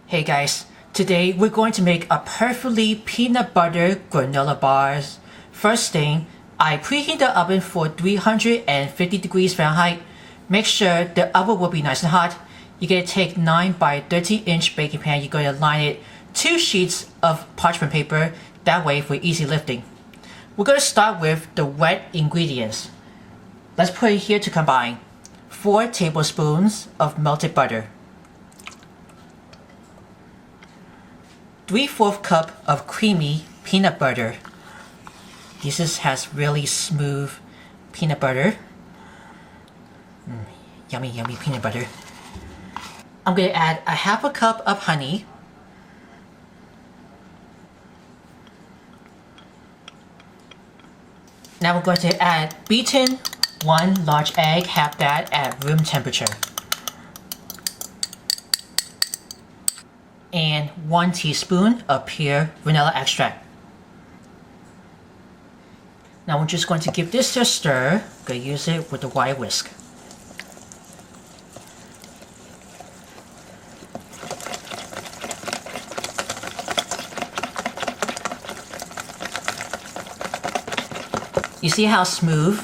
Hey guys, today we're going to make a perfectly peanut butter granola bars. First thing, I preheat the oven for 350 degrees Fahrenheit. Make sure the oven will be nice and hot. You're going to take 9 by 13-inch baking pan. You're going to line it 2 sheets of parchment paper, that way for easy lifting. We're going to start with the wet ingredients. Let's put it here to combine. 4 tablespoons of melted butter. 3/4 cup of creamy peanut butter. This has really smooth peanut butter. Yummy, yummy peanut butter. I'm going to add a 1/2 cup of honey. Now we're going to add beaten 1 large egg, half that at room temperature. And 1 teaspoon of pure vanilla extract. Now we're just going to give this a stir. I'm going to use it with the wire whisk. You see how smooth?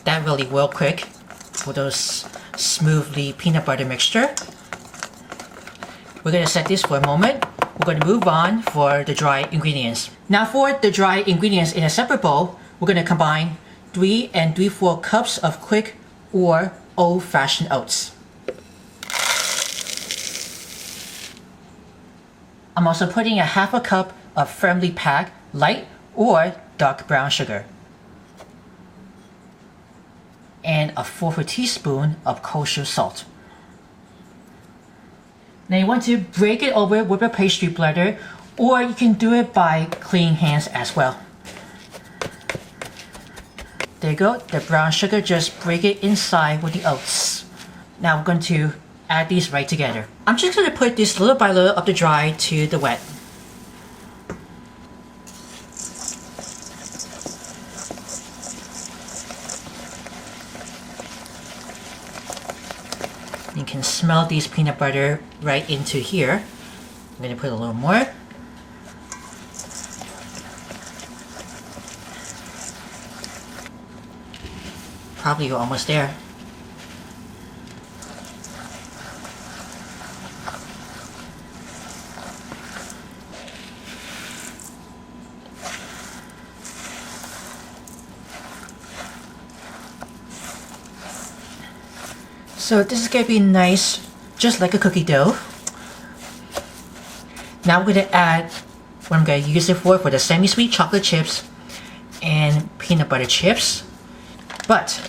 That really will quick for those smoothly peanut butter mixture. We're going to set this for a moment. We're going to move on for the dry ingredients. Now for the dry ingredients in a separate bowl, we're going to combine 3 3/4 cups of quick or Old Fashioned Oats. I'm also putting a 1/2 cup of firmly packed light or dark brown sugar. And a 1/4 teaspoon of Kosher Salt. Now you want to break it over with a pastry blender, or you can do it by clean hands as well. There you go, the brown sugar, just break it inside with the oats. Now we're going to add these right together. I'm just going to put this little by little of the dry to the wet. You can smell these peanut butter right into here. I'm going to put a little more. Probably you're almost there. So this is going to be nice, just like a cookie dough. Now we're going to add what I'm going to use it for the semi-sweet chocolate chips and peanut butter chips. But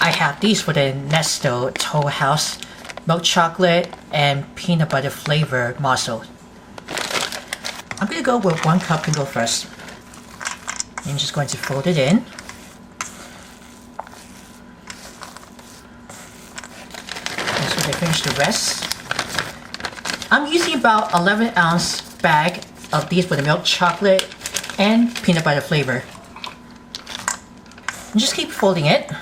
I have these for the Nestle Toll House milk chocolate and peanut butter flavor Morsels. I'm going to go with 1 cup and go first. I'm just going to fold it in. I finish the rest. I'm using about 11-ounce bag of these for the milk chocolate and peanut butter flavor. And just keep folding it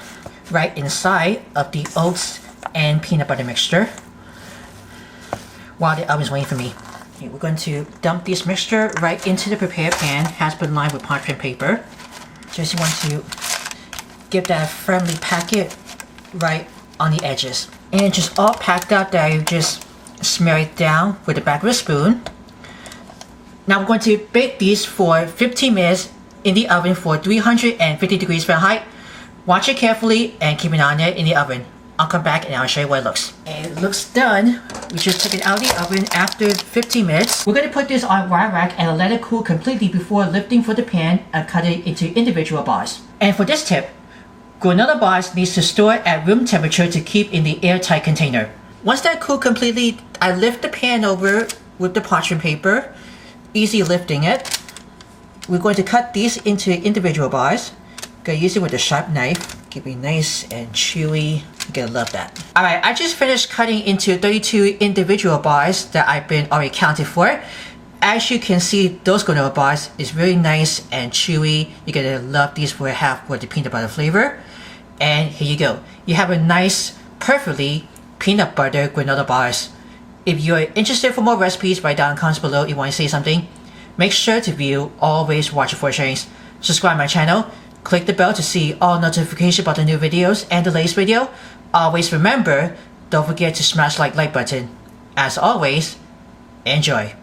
right inside of the oats and peanut butter mixture while the oven's waiting for me. Okay, we're going to dump this mixture right into the prepared pan. Has been lined with parchment paper. Just want to give that firmly pack it right on the edges. And just all packed up there, you just smear it down with the back of a spoon. Now we're going to bake these for 15 minutes in the oven for 350 degrees Fahrenheit. Watch it carefully and keep an eye on it in the oven. I'll come back and I'll show you what it looks. And it looks done. We just took it out of the oven after 15 minutes. We're going to put this on wire rack and let it cool completely before lifting for the pan and cut it into individual bars. And for this tip, granola bars needs to store at room temperature to keep in the airtight container. Once that cooled completely, I lift the pan over with the parchment paper, easy lifting it. We're going to cut these into individual bars. Gonna use it with a sharp knife, keep it nice and chewy. You're gonna love that. Alright, I just finished cutting into 32 individual bars that I've been already counted for. As you can see, those granola bars is really nice and chewy. You're gonna love these for half with the peanut butter flavor. And here you go. You have a nice, perfectly peanut butter granola bars. If you're interested for more recipes, write down in the comments below if you want to say something. Make sure to view Always Watch for change. Subscribe my channel. Click the bell to see all notifications about the new videos and the latest video. Always remember, don't forget to smash like button. As always, enjoy.